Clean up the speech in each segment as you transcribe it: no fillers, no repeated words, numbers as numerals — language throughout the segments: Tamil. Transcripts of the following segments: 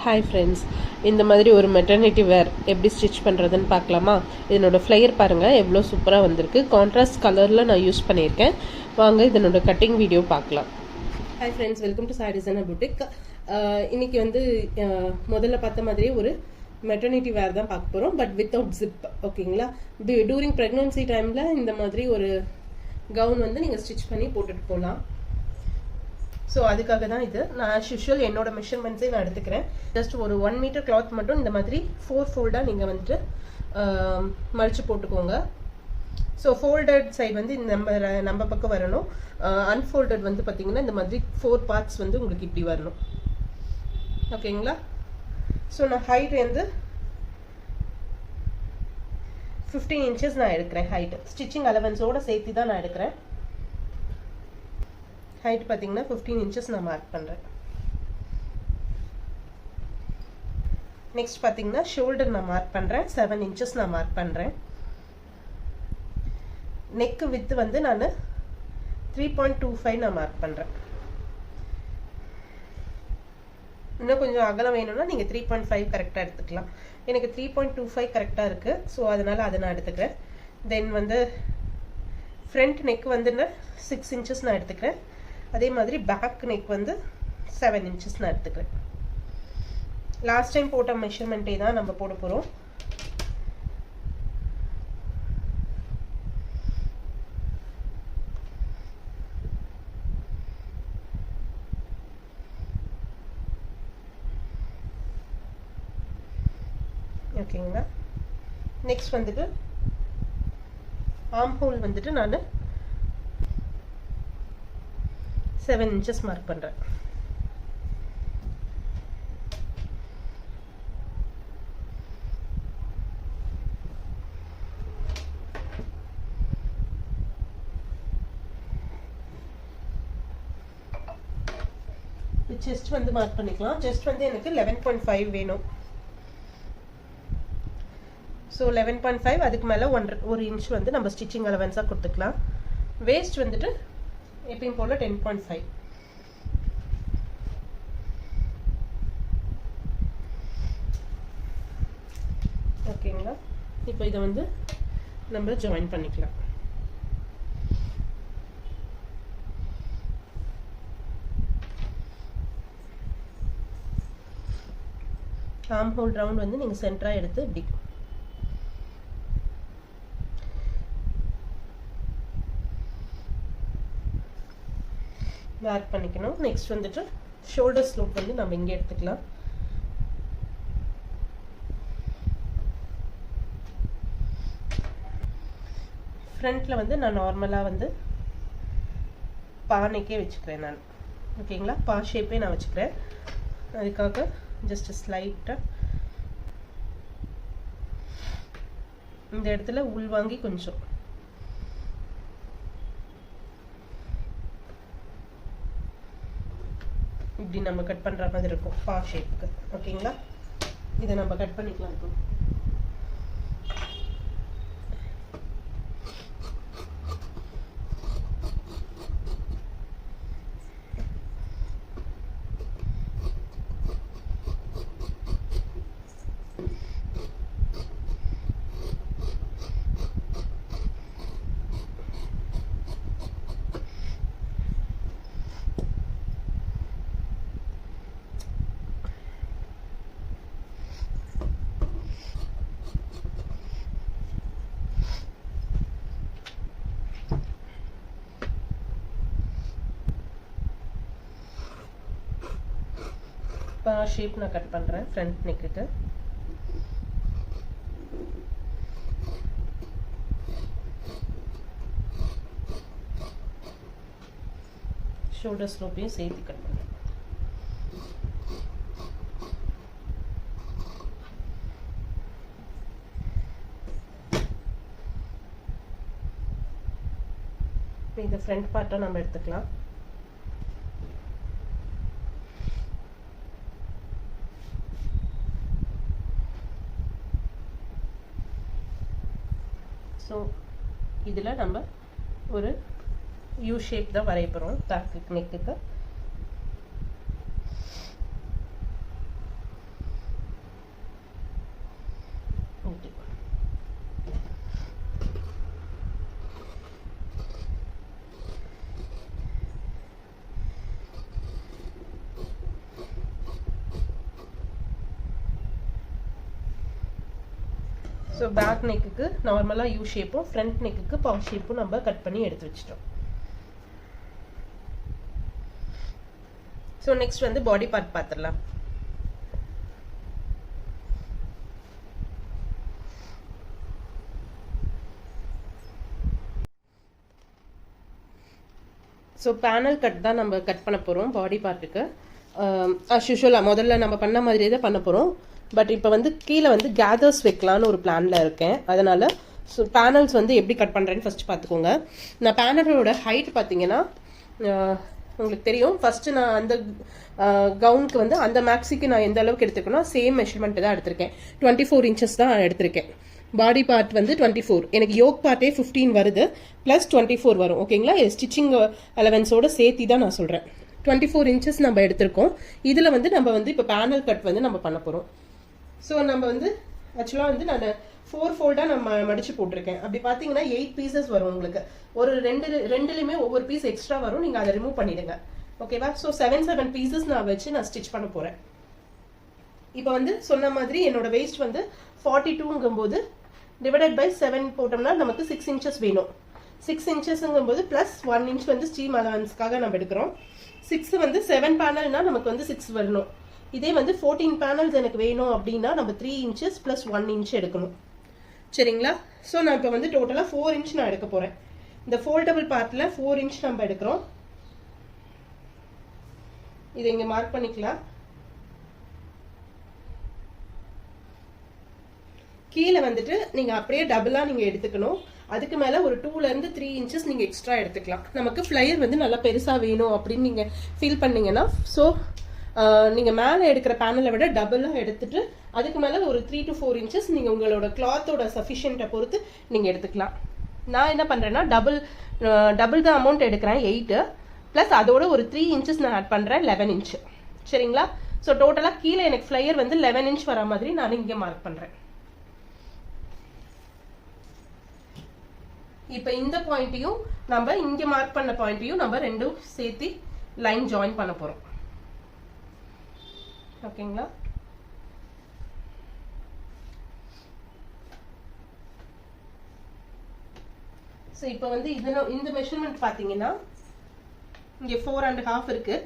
ஹாய் ஃப்ரெண்ட்ஸ், இந்த மாதிரி ஒரு மெட்டர்னிட்டி வேர் எப்படி ஸ்டிச் பண்ணுறதுன்னு பார்க்கலாமா? இதனோட ஃப்ளையர் பாருங்கள், எவ்வளோ சூப்பராக வந்திருக்கு. கான்ட்ராஸ்ட் கலரில் நான் யூஸ் பண்ணியிருக்கேன். வாங்க இதனோட கட்டிங் வீடியோ பார்க்கலாம். Hi friends, welcome to sorry designer boutique. இன்னைக்கு வந்து முதல்ல பார்த்த மாதிரி ஒரு மெட்டர்னிட்டி வேர் தான் பார்க்க போகிறோம், பட் வித்தவுட் ஜிப். ஓகேங்களா? டூரிங் ப்ரெக்னன்சி டைமில் இந்த மாதிரி ஒரு கவுன் வந்து நீங்கள் ஸ்டிச் பண்ணி போட்டுட்டு போகலாம். ஸோ அதுக்காக தான் இது. நான் ஆஸ் யூஷுவல் என்னோட மெஷர்மெண்ட்ஸே நான் எடுத்துக்கிறேன். ஜஸ்ட் ஒரு 1 மீட்டர் கிளாத் மட்டும் இந்த மாதிரி 4 ஃபோல்டாக நீங்கள் வந்துட்டு மடித்து போட்டுக்கோங்க. ஸோ ஃபோல்டட் சைடு வந்து நம்ம பக்கம் வரணும். அன்ஃபோல்டட் வந்து பார்த்தீங்கன்னா இந்த மாதிரி 4 பார்ட்ஸ் வந்து உங்களுக்கு இப்படி வரணும். ஓகேங்களா? ஸோ நான் ஹைட் வந்து 15 இன்ச்சஸ் நான் எடுக்கிறேன். ஹைட் ஸ்டிச்சிங் அலவன்ஸோடு சேர்த்து தான் நான் எடுக்கிறேன். ஹைட் பார்த்தீங்கன்னா 15 இன்ச்சஸ் நான் மார்க் பண்ணுறேன். நெக்ஸ்ட் பார்த்தீங்கன்னா ஷோல்டர் நான் மார்க் பண்ணுறேன். 7 இன்ச்சஸ் நான் மார்க் பண்ணுறேன். நெக்கு வித்து வந்து நான் 3.25 நான் மார்க் பண்ணுறேன். இன்னும் கொஞ்சம் அகலம் வேணும்னா நீங்கள் 3.5 கரெக்டாக எடுத்துக்கலாம். எனக்கு 3.25 கரெக்டாக இருக்குது. ஸோ அதனால் அதை நான் எடுத்துக்கிறேன். தென் வந்து ஃப்ரண்ட் நெக் வந்து 6 இன்ச்சஸ் நான் எடுத்துக்கிறேன். அதே மாதிரி பேக் நெக் வந்து 7 இன்ச்சஸ் நான் எடுத்துக்கிறேன். லாஸ்ட் டைம் போட்ட மெஷர்மெண்ட்டே தான் நம்ம போட போகிறோம். ஓகேங்களா? நெக்ஸ்ட் வந்துட்டு ஆர்ம் ஹோல் வந்துட்டு நான் 7 இன்ச்சஸ் மார்க் பண்ணுறேன். செஸ்ட் வந்து மார்க் பண்ணிக்கலாம். செஸ்ட் வந்து எனக்கு 11.5 வேணும். ஸோ 11.5, அதுக்கு மேலே 1 இன்ச் வந்து நம்ம ஸ்டிச்சிங் அலவன்ஸாக கொடுத்துக்கலாம். வேஸ்ட் வந்துட்டு எப்பயும் போல 10.5. ஓகேங்களா? இப்போ இதை வந்து நம்ம ஜாயின் பண்ணிக்கலாம். ஆர்ம் ஹோல் ரவுண்ட் வந்து நீங்கள் சென்டராக எடுத்து இப்படி மார்க் பண்ணிக்கணும். நெக்ஸ்ட் வந்துட்டு ஷோல்டர் ஸ்லோப் வந்து நம்ம இங்கே எடுத்துக்கலாம். ஃப்ரண்ட்டில் வந்து நான் நார்மலாக வந்து பானைக்கே வச்சுக்கிறேன் நான். ஓகேங்களா? பா ஷேப்பே நான் வச்சுக்கிறேன். அதுக்காக ஜஸ்ட் ஸ்லைட்டாக இந்த இடத்துல உள் வாங்கி கொஞ்சம் இப்படி நம்ம கட் பண்ணுற மாதிரி இருக்கும் பா ஷேப்புக்கு. ஓகேங்களா? இதை நம்ம கட் பண்ணிக்கலாம். இருக்கும் ஷேப் நான் கட் பண்ணுறேன் ஃப்ரண்ட் நெக்குக்கு. ஷோல்டர் ஸ்லோப்பையும் சேர்த்து கட் பண்ணுறேன். இந்த ஃப்ரண்ட் பார்ட்டை நம்ம எடுத்துக்கலாம். ஸோ இதில் நம்ம ஒரு யூ ஷேப் தான் வரைய போகிறோம் பேக்கு நெக்குக்கு. ஸோ பேக் நெக்குக்கு நார்மலாக யூ ஷேப்பும் ஃப்ரண்ட் நெக்குக்கு பவ் ஷேப்பும் நம்ம கட் பண்ணி எடுத்து வச்சிட்டோம். ஸோ நெக்ஸ்ட் வந்து பாடி பார்ட் பார்த்துடலாம். ஸோ பேனல் கட் தான் நம்ம கட் பண்ண போகிறோம் பாடி பார்ட்டுக்கு. யூஷுவலாக முதல்ல நம்ம பண்ண மாதிரியே தான் பண்ண போகிறோம். பட் இப்போ வந்து கீழே வந்து கேதர்ஸ் வைக்கலான்னு ஒரு பிளானில் இருக்கேன். அதனால் ஸோ பேனல்ஸ் வந்து எப்படி கட் பண்ணுறேன்னு ஃபஸ்ட்டு பார்த்துக்கோங்க. நான் பேனலோட ஹைட் பார்த்தீங்கன்னா உங்களுக்கு தெரியும். ஃபஸ்ட்டு நான் அந்த கவுனுக்கு வந்து அந்த மேக்ஸிக்கு நான் எந்த அளவுக்கு எடுத்துருக்கேன்னா சேம் மெஷர்மெண்ட் தான் எடுத்திருக்கேன். 24 இன்ச்சஸ் தான் எடுத்திருக்கேன். பாடி பார்ட் வந்து 24, எனக்கு யோக் பார்ட்டே 15 வருது, ப்ளஸ் 24 வரும். ஓகேங்களா, இது ஸ்டிச்சிங் அலவன்ஸோட சேர்த்தி தான் நான் சொல்கிறேன். 24 இன்ச்சஸ் நம்ம எடுத்திருக்கோம். இதில் வந்து நம்ம வந்து இப்போ பேனல் கட் வந்து நம்ம பண்ண போகிறோம். ஸோ நம்ம வந்து ஆக்சுவலாக வந்து நான் 4 ஃபோல்டாக நம்ம மடிச்சு போட்டிருக்கேன். அப்படி பார்த்தீங்கன்னா 8 பீசஸ் வரும் உங்களுக்கு. ஒரு ரெண்டுலையுமே ஒவ்வொரு பீஸ் எக்ஸ்ட்ரா வரும். நீங்கள் அதை ரிமூவ் பண்ணிடுங்க. ஓகேவா? ஸோ 7 பீசஸ் நான் வச்சு நான் ஸ்டிச் பண்ண போகிறேன். இப்போ வந்து சொன்ன மாதிரி என்னோட வெயிஸ்ட் வந்து 42ங்கும்போது டிவைடட் பை 7 போட்டோம்னா நமக்கு 6 இன்ச்சஸ் வேணும். 6 இன்ச்சஸ்ங்கும்போது ப்ளஸ் 1 இன்ச் வந்து ஸ்டீம் அலவன்ஸ்க்காக நம்ம எடுக்கிறோம். 6 வந்து 7 பேனல்னா நமக்கு வந்து 6 வரணும். இதே வந்து 14 பேனல்ஸ் எனக்கு வேணும் அப்படின்னா நம்ம 3 இன்ச்சஸ் ப்ளஸ் 1 இன்ச் எடுக்கணும். சரிங்களா? ஸோ நான் இப்போ வந்து டோட்டலாக 4 இன்ச் நான் எடுக்க போகிறேன். இந்த ஃபோல்டபிள் பார்ட்டில் 4 இன்ச் நம்ம எடுக்கிறோம். இதை இங்கே மார்க் பண்ணிக்கலாம். கீழே வந்துட்டு நீங்கள் அப்படியே டபுளாக நீங்கள் எடுத்துக்கணும். அதுக்கு மேலே ஒரு 2லேருந்து 3 இன்ச்சஸ் நீங்கள் எக்ஸ்ட்ரா எடுத்துக்கலாம். நமக்கு ஃப்ளையர் வந்து நல்லா பெருசாக வேணும் அப்படின்னு நீங்கள் ஃபீல் பண்ணீங்கன்னா ஸோ நீங்கள் மேலே எடுக்கிற பேனலை விட டபுளாக எடுத்துட்டு அதுக்கு மேலே ஒரு 3 to 4 இன்ச்சஸ் நீங்கள் உங்களோட கிளாத்தோட சஃபிஷியண்ட்டை பொறுத்து நீங்கள் எடுத்துக்கலாம். நான் என்ன பண்ணுறேன்னா டபுள் தான் அமௌண்ட் எடுக்கிறேன் 8 ப்ளஸ் அதோட ஒரு 3 இன்ச்சஸ் நான் ஆட் பண்ணுறேன் 11 இன்ச். சரிங்களா? ஸோ டோட்டலாக கீழே எனக்கு ஃப்ளையர் வந்து 11 இன்ச் வர மாதிரி நான் இங்கே மார்க் பண்ணுறேன். இப்போ இந்த பாயிண்ட்டையும் நம்ம இங்கே மார்க் பண்ண பாயிண்ட்டையும் நம்ம ரெண்டும் சேர்த்து லைன் ஜாயின் பண்ண போகிறோம். ஓகேங்களா? ஸோ இப்போ வந்து இந்த மெஷர்மெண்ட் பார்த்தீங்கன்னா இங்கே 4.5 இருக்கு.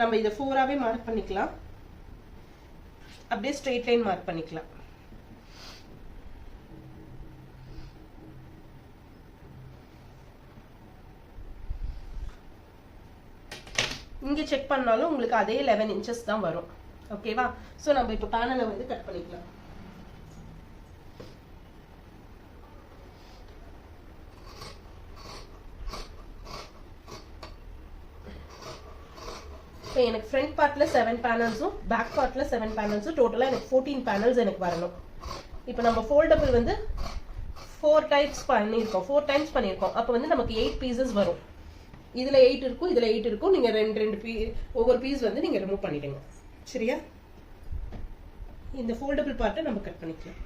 நம்ம இதை 4ஆவே மார்க் பண்ணிக்கலாம். அப்படியே ஸ்ட்ரெயிட் லைன் மார்க் பண்ணிக்கலாம். இங்கே செக் பண்ணாலும் உங்களுக்கு அதே 11 இன்ச்சஸ் தான் வரும். ஓகேவா? ஸோ நம்ம இப்போ பேனலை வந்து கட் பண்ணிக்கலாம். இப்போ எனக்கு ஃப்ரண்ட் பார்ட்டில் 7 பேனல்ஸும் பேக் பார்ட்டில் 7 பேனல்ஸும் டோட்டலாக எனக்கு 14 பேனல்ஸ் எனக்கு வரணும். இப்போ நம்ம ஃபோல்டபிள் வந்து 4 டைம்ஸ் பண்ணியிருக்கோம். அப்போ வந்து நமக்கு 8 பீசஸ் வரும். இதில் 8 இருக்கும், இதில் 8 இருக்கும். நீங்கள் ரெண்டு ஒவ்வொரு பீஸ் வந்து நீங்கள் ரிமூவ் பண்ணிடுங்க. சரியா? இந்த ஃபோல்டபிள் பார்ட்டை நம்ம கட் பண்ணிக்கலாம்.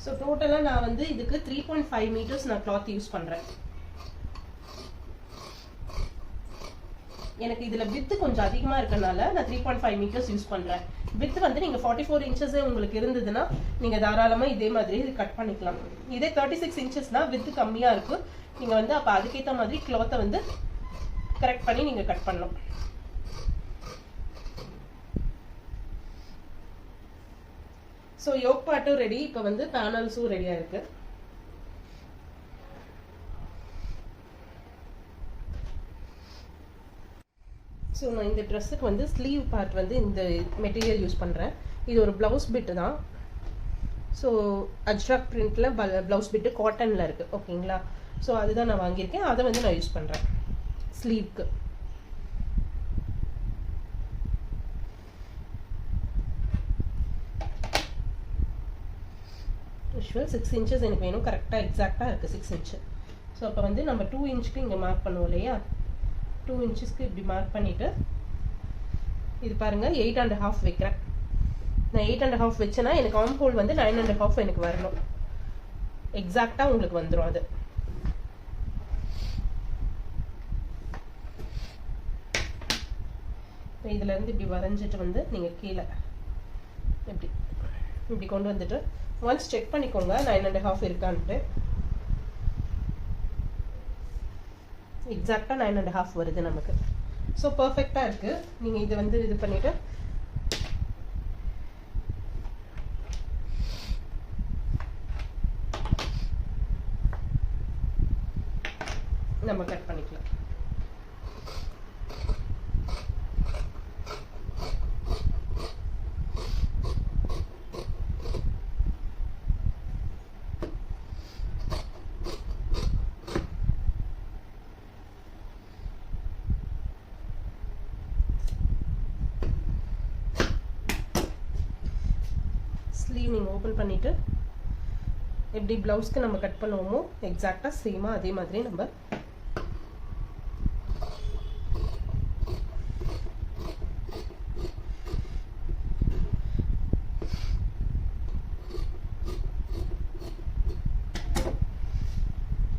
ஸோ டோட்டலாக நான் வந்து இதுக்கு 3.5 மீட்டர்ஸ் நான் கிளாத் யூஸ் பண்ணுறேன். எனக்கு இதில் வித்து கொஞ்சம் அதிகமாக இருக்கனால நான் 3.5 மீட்டர்ஸ் யூஸ் பண்ணுறேன். வித்து வந்து நீங்கள் 44 இன்ச்சஸ் உங்களுக்கு இருந்ததுன்னா நீங்கள் தாராளமாக இதே மாதிரி இது கட் பண்ணிக்கலாம். இதே 36 இன்ச்சஸ்னா வித்து கம்மியாக இருக்கும். நீங்கள் வந்து அப்போ அதுக்கேற்ற மாதிரி கிளாத்தை வந்து கரெக்ட் பண்ணி நீங்கள் கட் பண்ணணும். ஸோ யோக் பார்ட்டும் ரெடி. இப்போ வந்து பேனல்ஸும் ரெடியாக இருக்கு. ஸோ நான் இந்த ட்ரெஸ்ஸுக்கு வந்து ஸ்லீவ் பார்ட் வந்து இந்த மெட்டீரியல் யூஸ் பண்ணுறேன். இது ஒரு ப்ளவுஸ் பிட்டு தான். ஸோ அஜ்ரக் பிரிண்டில் ப்ளவுஸ் பிட்டு காட்டனில் இருக்குது. ஓகேங்களா? ஸோ அதுதான் நான் வாங்கியிருக்கேன். அதை வந்து நான் யூஸ் பண்ணுறேன் ஸ்லீவ்க்கு. யூஷுவல் 6 இன்ச்சஸ் எனக்கு வேணும். கரெக்டாக எக்ஸாக்டாக இருக்குது 6 இன்ச்சு. ஸோ அப்போ வந்து நம்ம 2 இன்ச்சுக்கு இங்கே மார்க் பண்ணுவோம் இல்லையா? 2 இன்ச்சஸ்க்கு இப்படி மார்க் பண்ணிவிட்டு இது பாருங்க 8.5 வைக்கிறேன். நான் 8.5 வச்சேன்னா எனக்கு ஆர்ம் ஹோல் வந்து 9.5 எனக்கு வரணும். எக்ஸாக்டா உங்களுக்கு வந்துடும். அது இதுல இருந்து இப்படி வரைஞ்சிட்டு வந்து நீங்க கீழே இப்படி கொண்டு வந்துட்டு ஒன்ஸ் செக் பண்ணிக்கோங்க 9.5 இருக்கான்ட்டு. எக்ஸாக்டா 9.5 வருது நமக்கு. ஸோ பர்ஃபெக்டா இருக்கு. நீங்க இது வந்து இது பண்ணிட்டு நம்ம கட் பண்ணிக்கலாம். ஸ்லீவ் நீங்கள் ஓப்பன் பண்ணிவிட்டு எப்படி ப்ளவுஸ்க்கு நம்ம கட் பண்ணுவோமோ எக்ஸாக்டாக சேமாக அதே மாதிரி நம்ம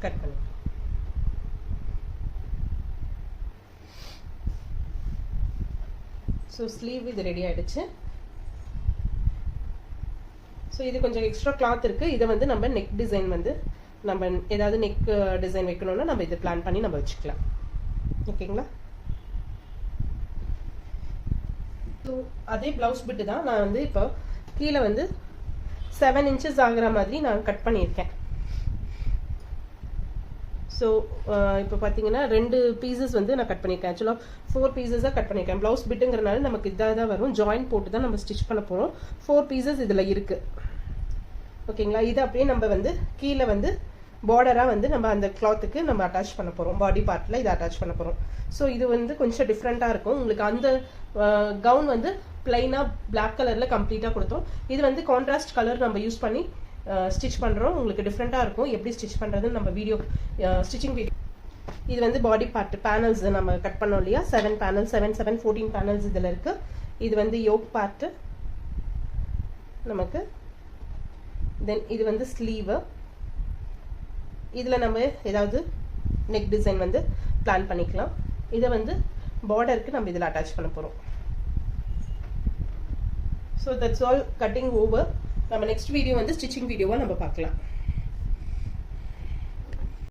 கட் பண்ணி ஸோ ஸ்லீவ் இது ரெடி ஆகிடுச்சு. ஸோ இது கொஞ்சம் எக்ஸ்ட்ரா கிளாத் இருக்குது. இதை வந்து நம்ம நெக் டிசைன் வந்து நம்ம ஏதாவது நெக் டிசைன் வைக்கணும்னா நம்ம இதை பிளான் பண்ணி நம்ம வச்சுக்கலாம். ஓகேங்களா? ஸோ அதே ப்ளவுஸ் பிட்டு தான் நான் வந்து இப்போ கீழே வந்து 7 inches ஆகிற மாதிரி நான் கட் பண்ணியிருக்கேன். ஸோ இப்போ பார்த்தீங்கன்னா 2 பீசஸ் வந்து நான் கட் பண்ணியிருக்கேன். ஆக்சுவலாக 4 பீசஸாக கட் பண்ணியிருக்கேன். ப்ளவுஸ் பிட்டுங்கிறனால நமக்கு இதாக தான் வரும். ஜாயின் போட்டு தான் நம்ம ஸ்டிச் பண்ண போகிறோம். 4 பீசஸ் இதில் இருக்குது. ஓகேங்களா? இது அப்படியே நம்ம வந்து கீழே வந்து பார்டராக வந்து நம்ம அந்த கிளாத்துக்கு நம்ம அட்டாச் பண்ண போகிறோம். பாடி பார்ட்டில் இதை அட்டாச் பண்ண போகிறோம். ஸோ இது வந்து கொஞ்சம் டிஃப்ரெண்ட்டாக இருக்கும். உங்களுக்கு அந்த கவுன் வந்து பிளைனாக பிளாக் கலரில் கம்ப்ளீட்டாக கொடுத்தோம். இது வந்து கான்ட்ராஸ்ட் கலர் நம்ம யூஸ் பண்ணி ஸ்டிச் பண்ணுறோம். உங்களுக்கு டிஃப்ரெண்ட்டாக இருக்கும். எப்படி ஸ்டிச் பண்ணுறதுன்னு நம்ம வீடியோ ஸ்டிச்சிங் வீடியோ. இது வந்து பாடி பார்ட் பேனல்ஸ் நம்ம கட் பண்ணோம் இல்லையா? 7 பேனல்ஸ் 14 பேனல்ஸ் இதில் இருக்குது. இது வந்து யோக் பார்ட்டு நமக்கு. தென் இது வந்து ஸ்லீவு. இதில் நம்ம ஏதாவது நெக் டிசைன் வந்து பிளான் பண்ணிக்கலாம். இதை வந்து பார்டருக்கு நம்ம இதில் அட்டாச் பண்ண போகிறோம். So that's all. Cutting over. நம்ம நெக்ஸ்ட் வீடியோ வந்து ஸ்டிச்சிங் வீடியோவாக நம்ம பார்க்கலாம்.